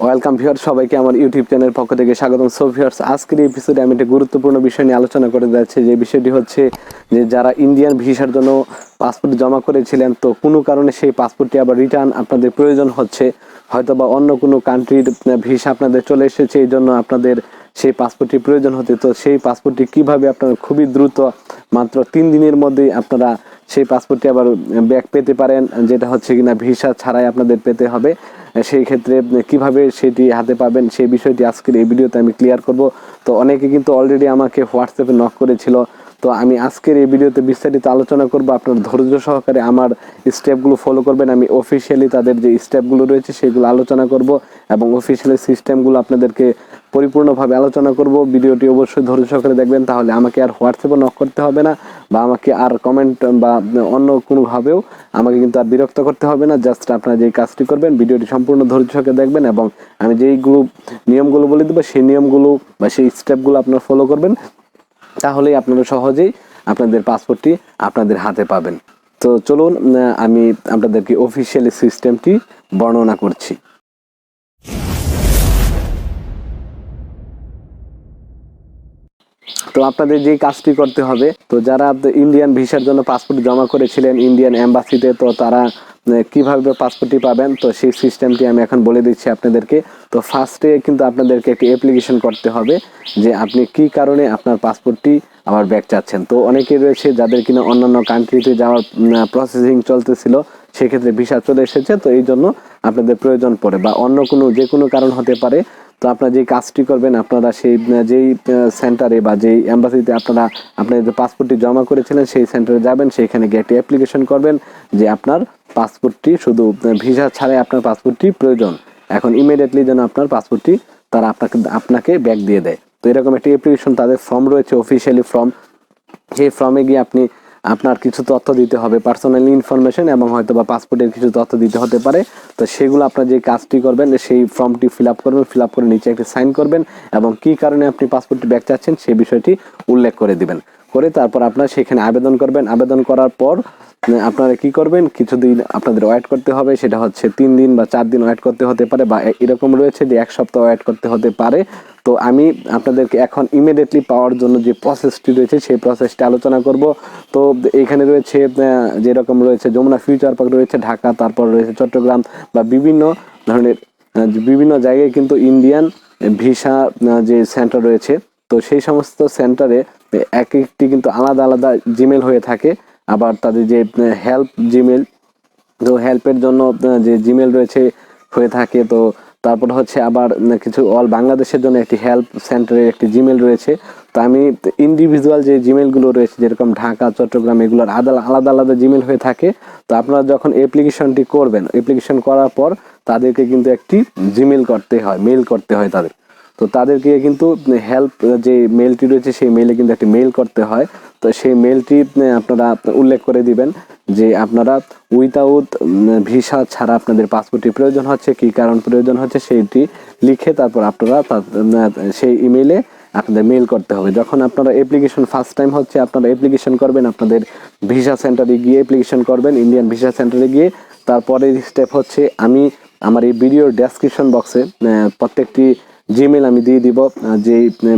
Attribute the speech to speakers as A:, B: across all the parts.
A: Welcome viewers, সবাইকে আমার YouTube চ্যানেলের পক্ষ থেকে স্বাগতম। সো ভিউয়ার্স, আজকের এই এপিসোডে আমি একটা গুরুত্বপূর্ণ বিষয় নিয়ে আলোচনা করে যাচ্ছি। যে বিষয়টি হচ্ছে যে যারা ইন্ডিয়ান ভিসার জন্য পাসপোর্ট জমা করেছিলেন, তো কোনো কারণে সেই পাসপোর্টটি আবার রিটার্ন আপনাদের প্রয়োজন হচ্ছে, হয়তো বা অন্য কোনো কান্ট্রির ভিসা আপনাদের চলে এসেছে, এই জন্য আপনাদের সেই পাসপোর্টটি প্রয়োজন হতে। তো সেই পাসপোর্টটি কিভাবে আপনারা খুবই দ্রুত মাত্র 3 দিনের মধ্যেই আপনারা সেই পাসপোর্টটি আবার ব্যাক পেতে পারেন, যেটা হচ্ছে কিনা ভিসা ছাড়াই আপনাদের পেতে হবে। সেই ক্ষেত্রে কিভাবে সেটি হাতে পাবেন সেই বিষয়টি আজকের এই ভিডিওতে আমি ক্লিয়ার করব। তো অনেকে কিন্তু অলরেডি আমাকে হোয়াটসঅ্যাপে নক করেছিল, তো আমি আজকের এই ভিডিওতে বিস্তারিত আলোচনা করব। আপনার ধৈর্য সহকারে আমার স্টেপগুলো ফলো করবেন। আমি অফিসিয়ালি তাদের যে স্টেপগুলো রয়েছে সেগুলো আলোচনা করব এবং অফিসিয়ালি সিস্টেমগুলো আপনাদেরকে পরিপূর্ণভাবে আলোচনা করব। ভিডিওটি অবশ্যই ধৈর্য সহকারে দেখবেন, তাহলে আমাকে আর হোয়াটসঅ্যাপে নক করতে হবে না, বা আমাকে আর কমেন্ট বা অন্য কোনোভাবেও আমাকে কিন্তু আর বিরক্ত করতে হবে না। জাস্ট আপনারা যেই কাজটি করবেন, ভিডিওটি সম্পূর্ণ ধৈর্য সহকারে দেখবেন এবং আমি যেইগুলো নিয়মগুলো বলে দেবো সেই নিয়মগুলো বা সেই স্টেপগুলো আপনারা ফলো করবেন, তাহলেই আপনারা সহজেই আপনাদের পাসপোর্টটি আপনাদের হাতে পাবেন। তো চলুন আমি আপনাদেরকে অফিসিয়ালি সিস্টেমটি বর্ণনা করছি। তো আপনাদের যে কাজটি করতে হবে, তো যারা ইন্ডিয়ান ভিসার জন্য পাসপোর্ট জমা করেছিলেন ইন্ডিয়ান এম্বাসিতে, তো তারা কিভাবে পাসপোর্টটি পাবেন, তো সেই সিস্টেমটি আমি এখন বলে দিচ্ছি আপনাদেরকে। তো ফার্স্টে কিন্তু আপনাদেরকে একটি অ্যাপ্লিকেশন করতে হবে যে আপনি কি কারণে আপনার পাসপোর্টটি আবার ব্যাক চাচ্ছেন। তো অনেকেই রয়েছে যাদের কিনা অন্যান্য কান্ট্রিতে যাওয়ার প্রসেসিং চলতেছিল, সেক্ষেত্রে ভিসা চলে এসেছে, তো এই জন্য আপনাদের প্রয়োজন পড়ে, বা অন্য কোনো যে কোনো কারণ হতে পারে। তো আপনারা যে কাজটি করবেন, আপনারা সেই যেই সেন্টারে বা যেই এম্বাসিতে আপনারা আপনাদের পাসপোর্টটি জমা করেছিলেন সেই সেন্টারে যাবেন, সেইখানে গিয়ে একটি অ্যাপ্লিকেশন করবেন যে আপনার পাসপোর্টটি শুধু ভিসা ছাড়াই আপনার পাসপোর্টটি প্রয়োজন, এখন ইমিডিয়েটলি যেন আপনার পাসপোর্টটি তারা আপনাকে ব্যাক দিয়ে দেয়। তো এরকম একটি অ্যাপ্লিকেশন, তাদের ফর্ম রয়েছে, অফিসিয়ালি ফর্ম। সেই ফর্মে গিয়ে আপনি আপনার কিছু তথ্য দিতে হবে, পার্সোনাল ইনফরমেশন এবং হয়তো বা পাসপোর্টের কিছু তথ্য দিতে হতে পারে। তো সেগুলো আপনার যে কাজটি করবেন, সেই ফর্মটি ফিল আপ করবেন, ফিল আপ করে নিচে একটি সাইন করবেন এবং কি কারণে আপনি পাসপোর্টটি ব্যাক চাচ্ছেন সেই বিষয়টি উল্লেখ করে দিবেন। করে তারপর আপনার সেখানে আবেদন করবেন। আবেদন করার পর আপনারা কি করবেন, কিছুদিন আপনাদের ওয়েট করতে হবে, সেটা হচ্ছে 3 দিন বা 4 দিন ওয়েট করতে হতে পারে, বা এরকম রয়েছে যে 1 সপ্তাহ ওয়েট করতে হতে পারে। তো আমি আপনাদেরকে এখন ইমিডিয়েটলি পাওয়ার জন্য যে প্রসেসটি রয়েছে সেই প্রসেসটি আলোচনা করব। তো এখানে রয়েছে যেরকম রয়েছে যমুনা ফিউচার পার্ক রয়েছে ঢাকা, তারপর রয়েছে চট্টগ্রাম, বা বিভিন্ন ধরনের বিভিন্ন জায়গায় কিন্তু ইন্ডিয়ান ভিসা যে সেন্টার রয়েছে, তো সেই সমস্ত সেন্টারে এক একটি কিন্তু আলাদা আলাদা জিমেল হয়ে থাকে। আবার তাদের যে হেল্প জিমেল, তো হেল্পের জন্য যে জিমেল রয়েছে হয়ে থাকে। তো তারপর হচ্ছে আবার কিছু অল বাংলাদেশের জন্য একটি হেল্প সেন্টারের একটি জিমেল রয়েছে। তো আমি ইন্ডিভিজুয়াল যে জিমেলগুলো রয়েছে, যেরকম ঢাকা, চট্টগ্রাম, এগুলোর আলাদা আলাদা জিমেল হয়ে থাকে। তো আপনারা যখন অ্যাপ্লিকেশনটি করবেন, অ্যাপ্লিকেশন করার পর তাদেরকে কিন্তু একটি জিমেল করতে হয়, মেল করতে হয় তাদের। তো তাদেরকে কিন্তু হেল্প যে মেলটি রয়েছে সেই মেলে কিন্তু একটি মেল করতে হয়। তো সেই মেলটি আপনারা উল্লেখ করে দিবেন যে আপনারা উইথাউট ভিসা ছাড়া আপনাদের পাসপোর্টটি প্রয়োজন হচ্ছে, কী কারণ প্রয়োজন হচ্ছে সেইটি লিখে তারপর আপনারা সেই ইমেইলে আপনাদের মেল করতে হবে। যখন আপনারা অ্যাপ্লিকেশন ফার্স্ট টাইম হচ্ছে আপনারা অ্যাপ্লিকেশন করবেন, আপনাদের ভিসা সেন্টারে গিয়ে অ্যাপ্লিকেশন করবেন, ইন্ডিয়ান ভিসা সেন্টারে গিয়ে। তারপরের স্টেপ হচ্ছে আমি আমার এই ভিডিওর ডেসক্রিপশন বক্সে প্রত্যেকটি জিমেল আমি দিয়ে দিব, যে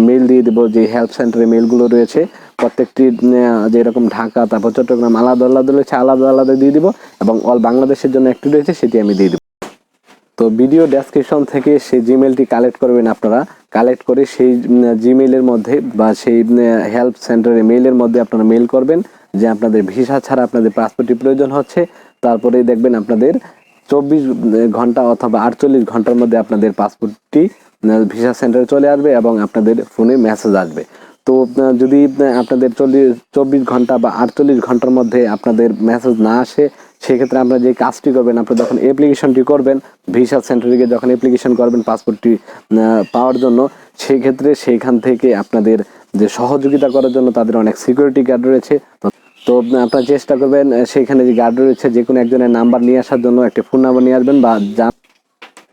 A: মেল দিয়ে দিব, যে হেল্প সেন্টারে মেলগুলো রয়েছে প্রত্যেকটি যেরকম ঢাকা, তারপর চট্টগ্রাম আলাদা আলাদা রয়েছে, আলাদা আলাদা দিয়ে দিব, এবং অল বাংলাদেশের জন্য একটি রয়েছে সেটি আমি দিয়ে দিব। তো ভিডিও ডেসক্রিপশন থেকে সেই জিমেলটি কালেক্ট করবেন আপনারা। কালেক্ট করে সেই জিমেলের মধ্যে বা সেই হেল্প সেন্টারের মেইলের মধ্যে আপনারা মেল করবেন যে আপনাদের ভিসা ছাড়া আপনাদের পাসপোর্টটি প্রয়োজন হচ্ছে। তারপরে দেখবেন আপনাদের 24 ঘন্টা অথবা 48 ঘন্টার মধ্যে আপনাদের পাসপোর্টটি ভিসা সেন্টারে চলে আসবে এবং আপনাদের ফোনে মেসেজ আসবে। তো যদি আপনাদের 24 ঘন্টা বা 48 ঘন্টার মধ্যে আপনাদের মেসেজ না আসে, সেক্ষেত্রে আপনারা যে কাজটি করবেন, আপনারা যখন অ্যাপ্লিকেশনটি করবেন ভিসা সেন্টারে গিয়ে যখন অ্যাপ্লিকেশন করবেন পাসপোর্টটি পাওয়ার জন্য, সেই ক্ষেত্রে সেইখান থেকে আপনাদের যে সহযোগিতা করার জন্য তাদের অনেক সিকিউরিটি গার্ড রয়েছে। তো আপনারা চেষ্টা করবেন সেইখানে যে গার্ড রয়েছে যে কোনো একজনের নাম্বার নিয়ে আসার জন্য, একটা ফোন নাম্বার নিয়ে আসবেন বা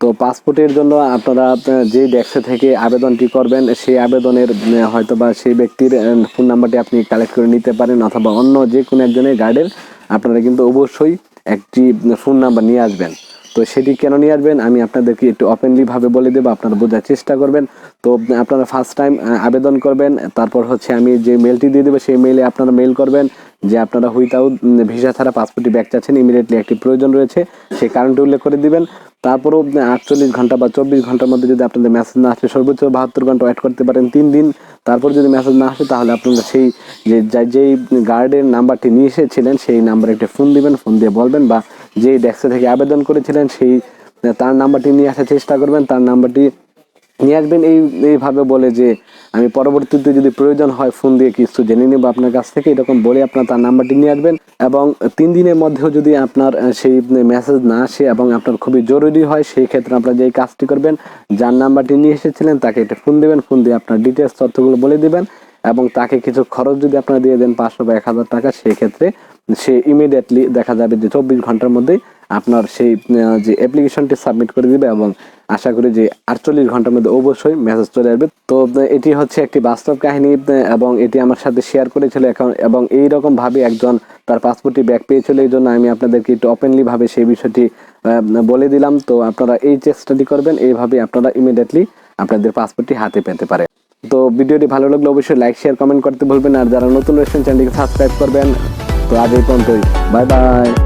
A: তো পাসপোর্টের জন্য আপনারা যে ডেস্ক থেকে আবেদনটি করবেন সেই আবেদনের হয়তো বা সেই ব্যক্তির ফোন নাম্বারটি আপনি কালেক্ট করে নিতে পারেন, অথবা অন্য যে কোনো একজনের গার্ডের আপনারা কিন্তু অবশ্যই একটি ফোন নাম্বার নিয়ে আসবেন। তো সেটি কেন নিয়ে আসবেন আমি আপনাদেরকে একটু ওপেনলি ভাবে বলে দেবো, আপনারা বোঝার চেষ্টা করবেন। তো আপনারা ফার্স্ট টাইম আবেদন করবেন, তারপর হচ্ছে আমি যে মেলটি দিয়ে দেবো সেই মেইলে আপনারা মেইল করবেন যে আপনারা উইথাউট ভিসা ছাড়া পাসপোর্টটি ব্যাক চাচ্ছেন, ইমিডিয়েটলি একটি প্রয়োজন রয়েছে, সেই কারণটি উল্লেখ করে দিবেন। তারপরেও 48 ঘন্টা বা 24 ঘন্টার মধ্যে যদি আপনাদের মেসেজ না আসে, সর্বোচ্চ 72 ঘন্টা ওয়েট করতে পারেন 3 দিন। তারপর যদি মেসেজ না আসে তাহলে আপনারা সেই যেই গার্ডের নাম্বারটি নিয়ে এসেছিলেন সেই নাম্বারে একটা ফোন দিবেন, ফোন দিয়ে বলবেন, বা যেই ডেস্কে থেকে আবেদন করেছিলেন সেই তার নাম্বারটি নিয়ে আসার চেষ্টা করবেন, তার নাম্বারটি নিয়ে আসবেন এইভাবে বলে যে আমি পরবর্তীতে যদি প্রয়োজন হয় ফোন দিয়ে কিছু জেনে নেব আপনার কাছ থেকে, এরকম বলে আপনার তার নাম্বারটি নিয়ে আসবেন। এবং 3 দিনের মধ্যেও যদি আপনার সেই মেসেজ না আসে এবং আপনার খুবই জরুরি হয়, সেই ক্ষেত্রে আপনারা যেই কাজটি করবেন, যার নাম্বারটি নিয়ে এসেছিলেন তাকে একটা ফোন দেবেন, ফোন দিয়ে আপনার ডিটেলস তথ্যগুলো বলে দিবেন এবং তাকে কিছু খরচ যদি আপনারা দিয়ে দেন 500 বা 1000 টাকা, সেই ক্ষেত্রে সে ইমিডিয়েটলি দেখা যাবে যে 24 ঘন্টার মধ্যেই আপনার সেই যে অ্যাপ্লিকেশনটি সাবমিট করে দিবে এবং আশা করি যে 48 ঘন্টার মধ্যে অবশ্যই মেসেজ চলে আসবে। তো এটি হচ্ছে একটি বাস্তব কাহিনী এবং এটি আমার সাথে শেয়ার করেছিল এখন, এবং এইরকম ভাবে একজন তার পাসপোর্টটি ব্যাক পেয়েছিল, এই জন্য আমি আপনাদেরকে একটু ওপেনলি ভাবে সেই বিষয়টি বলে দিলাম। তো আপনারা এই চেষ্টাটি করবেন, এইভাবে আপনারা ইমিডিয়েটলি আপনাদের পাসপোর্টটি হাতে পেতে পারে। তো ভিডিওটি ভালো লাগলে অবশ্যই লাইক শেয়ার কমেন্ট করতে ভুলবেন, আর যারা নতুন রয়েছেন চ্যানেলটিকে সাবস্ক্রাইব করবেন। তো আজ এই পর্যন্তই, বাই বাই।